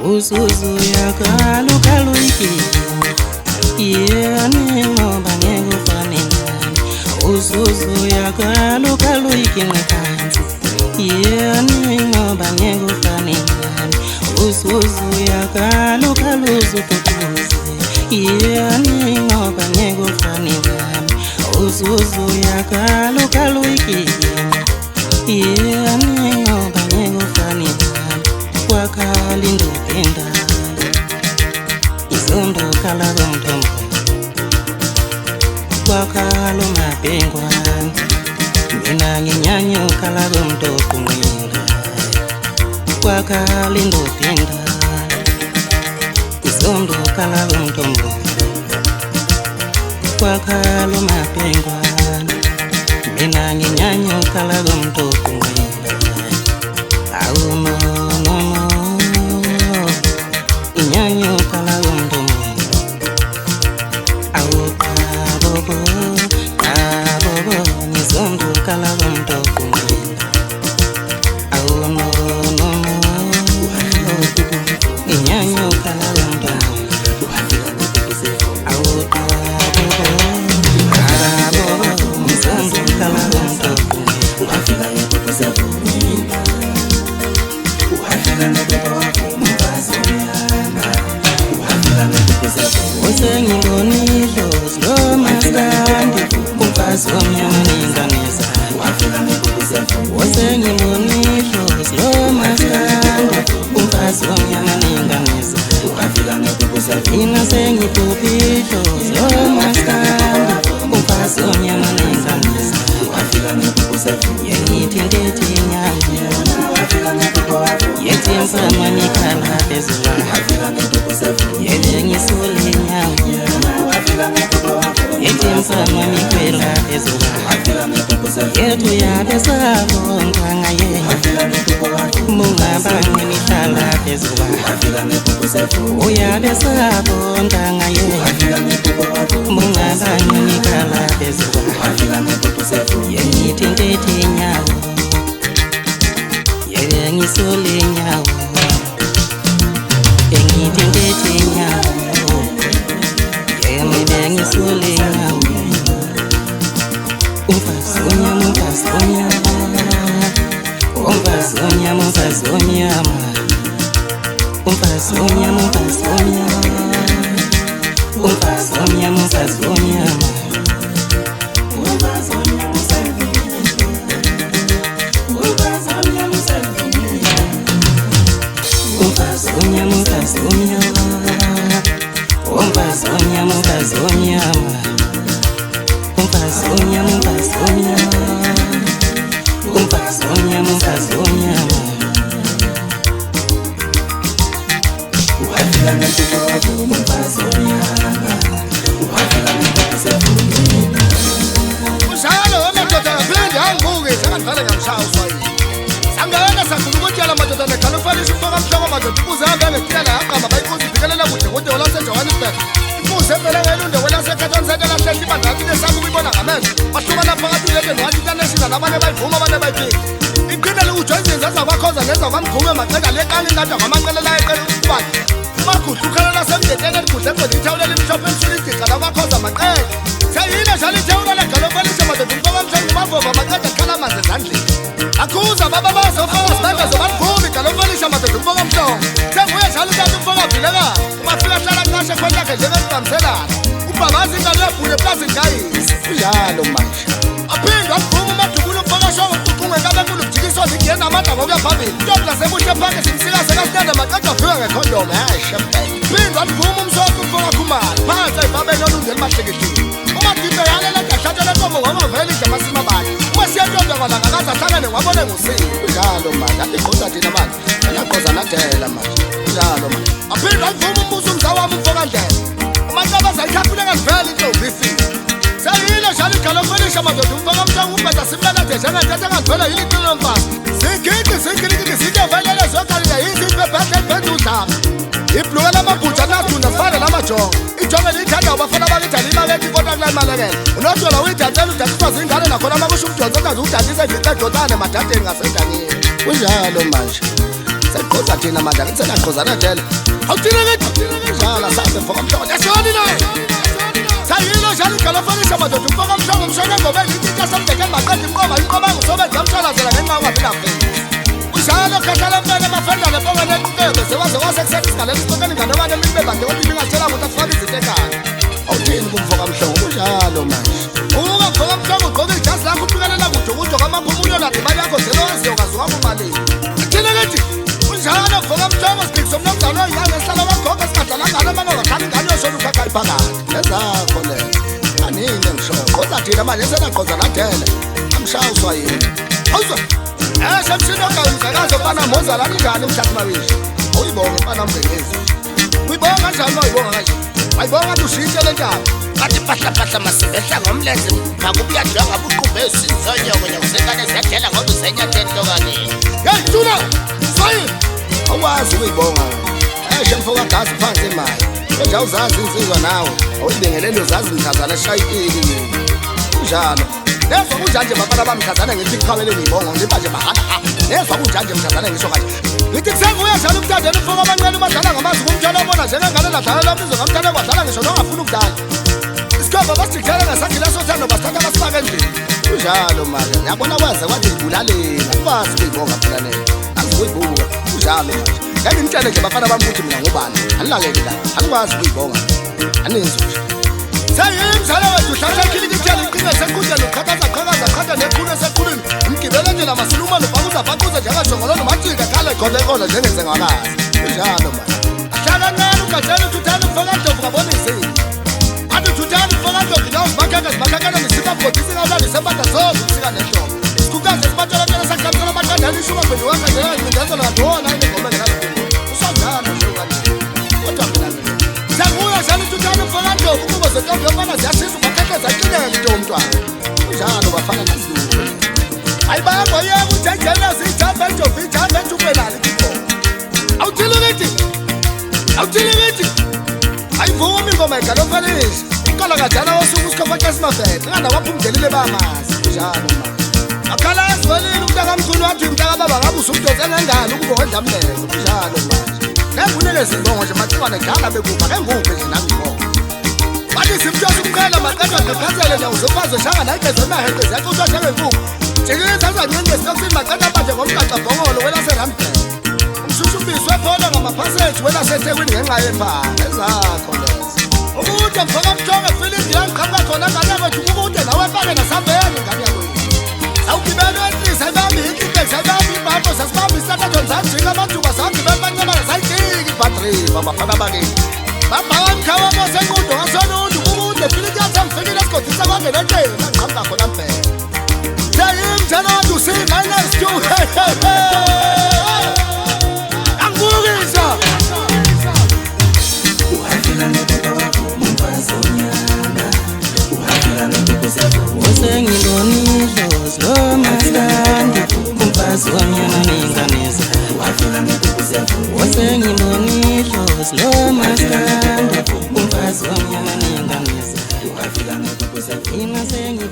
uzuzu yakalukaluiki yeni ngoba ngekufanele uzuzu yakalukaluiki ngekanzi yeni ngoba ngekufanele uzuzu yakalukaluzu kukuze yeni ngoba ngekufanele uzuzu yakalukaluiki yeni ngoba ngekufanele wakalindo penda izondo kala gomtombo wakalo mapengwa mina nyanyo kala gomto kumwira wakalindo penda izondo kala gomtombo wakalo mapengwa mina nyanyo kala gomto kumwira auno nyanyo kala gondo abobo nizondo kala gondo nyanyo kala gondo abobo nizondo kala gondo Usengibonile slow mastandi umfazi omnyamaninganisa Usengibonile slow mastandi umfazi omnyamaninganisa Ina sengipupilo slow mastandi umfazi omnyamaninganisa Yengithi ndethi nyawo Yethi mfama nikhala phezulu Yele ngisule nyawo Yethi mfama nikwela phezulu Yethu yabesabo ngangaye Mungabanye nihlala phezulu Uyabesabo ngangaye Mungabanye nikhala phezulu Yengithi ndethi nyawo Yele ngisule nyawo Yengithi ndethi nyawo Yele ngisule nyawo Umfasonya Umfasonya Akuza baba bazofaka sibanga zobaphumi galofalisha madoda umfoka mhlongo senguye njalo kanti umfoka vileka umafika hlala kashe khona yakhe njengesibamselana ubabazi ingane yabhule eplazini kayisi kunjalo manje aphinde waphuma umadubulo umfoka shoko uqunqe kabe nkulu kujikiswa zingena amandla ngokuya phambili ntombi lasebuhle phake simsikaze kasinanda maqeda afika ngekhondomu phinde waphuma umsoko umfoka khumala phansi ayibhabeni olungeni bahlekekile umadimbe yalela ngahlatshela ntombo ngomaveli nje amasimabani Wesiyonto kwalanga kaza hlangane wabone ngusini njalo manje athi qonda thina manje yaqoza nathela manje njalo manje aphinda ivuma umbuzo umzawami umfoka ndlela umancaba zayikhafuna ngavela intombi ifile sayile njalo igalofelisha madoda umfoka mhlanga umbeda simnanade njengentethe engavela yile iqini lomfazi zigidi zikevelele zokalile yiziphe ebhedle ebhedle udlaba ibhluka lamabhuja nasdunda sifane namajongo ijonge liyithanda ubafana bakithanda imakethe kodwa kunayimalekela unojola uyidadela udatiswa zingane nakhona makusho umdonso ongaze udadise ivice edotane emadadeni ngasendanini kunjalo manje sekhoza thina manje ngitsela qhozana dela awuthina ke jala sabe mfoka mhloko yashoni naye sayilo jala ikalafanisha madoda mfoka mhloko mshona ngoba ngithatha samdeke maqedwe imqoba inqoba ngosobenza umshalazela ngenxa ungaphila phela ujalo khathala mntwana bafenda lefonga lenkebe sewaze wasekuseni singalelo sibokeni ngane wane imibe bade ukuthi bingatshela ukuthi afake izinto ekhaya awuthini kumfoka mhloko kunjalo manje uka mfoka mhloko ugqoke ijazi lakho uphikelela kude ukuthi kwamaphumulo nathi imali yakho zelowaziyo kazuka kumalini athina kethi kunjalo mfoka mhloko sibhikisa umnomzana oyingane esihlala wagogo singadlalangane amanongahlala ingane yoshona ukhakha iphakathi ezakho lezo anini ngisho qoza thina manje senaqoza nadele amshayiswa yini awuzwa shemshini ongayimzakazo pana moza lani njani mhlathi mabishi uyibonga pana mzengezi uyibonga kanjani uyibonga kanje ayibonga ukuthi ushintshe le ndaba Kati pahla masibehla ngomlenze ngakubuya njenga buqhube sinzonyoko nyakusekane ziyadela ngoba usenyateni lokani hey tuna sayi awazi uyibonga shemfoka gazi phansi imali nje uzazi insizwa nawe awuyibingelele uzazi mthazana eshayikile kunjalo nezwa kunjanje bafana bamthazana ngithi kuqhabele ngiyibonga ngiba nje bahamba nezwa kunjanje mthazana ngisho kanje ngithi kusenguye njalo umntadeni ufika abancane badlala ngamazi kumtshela ubona njengengane ladlala lombizo ngamthanda kwadlala ngisho nongafuna ukudlala isikhomba basijikela ngasandile sothando basithatha basifake endlini kunjalo manje ngiyabona kwenza kwathi ngibulalela akwazi ukuyibonga phela leyo azikuyibuka kunjalo manje ngeke ngitshele nje bafana bami ukuthi mina ngubani anilakele la angikwazi ukuyibonga aninzi nje sayimzala wethu hlala ikhilikityela iqine senkundleni uqhakaza qhakaza nekhulu esekhulwini umgibele nje namasiluma nobakuza bhaquza njengajongolo nomatsika khale qhodleqola njengenzengakazi kunjalo manje hlala ncane ugadele uthutane ufaka ndlovu ngabonizini athi uthutane ufaka ndlovu nawo zibakhakana nisibabhodisi ngawulali sempanda zonke usika nehlobo sikukaze sibatshelakele sakuhambisela amaqandani ishuka bhendiwaka njengancindezela ngantona ingoma ngenazini usazana shukane kodwa mina senguye njalo uthutane ufaka ndlovu ukuba zentombi yomfana ziyashisa ubakhahleza akineke into umntwana kunjalo bafana nezulu ayibamba yebo ujajela zijambe njovu ijambe njubenali kipho awuthilikithi ayivumi ingoma igalofanisi uqala kadala wosuku usikhofa simafehle nganda waphumdelile bamazi kunjalo manje akhalazi welile umntakamkhulu wathi umntakababa ngabe usumdonse ngengane ukuba wedla mlezo kunjalo manje nengunikeza imbongo nje macikwane kudala bekupha kenguphi nje nami imbongo bathi simtshose umqela maqedwa ngephazele nje uzofazo shanga nayigeze emahede zakhe utshoshe ngenkukhu jikisa zancinci esitokisini maqeda manje ngomgaca bhongolo welaserambhele umshushubiswe pholo ngamaphaseji welasethekwini ngenxa yempala ezakho lezo ukude mfoka mhlongo efilindi yangiqhamuka khona ngane kwethu ukude nawe efake nasambeni ngane yakwethu sawugibela wentlisa ibambi inkikeli sayibambi ibhambo sasibambi isathatho nzanjika amathuba sawugibela bancamana sayijiki ibhatriva bafana bakini babhaka mkhawa mosenqundo ngasonundu ukude filindi yathamfikile esigodisa kwangeneteni angiqhamuka khona mbhele seyimjana wantu usi-2 angibukisa Usengibonile slow masandi kumfazi wanyana ninganisa Usengibonile slow masandi kumfazi wanyana ninganisa Ina sengi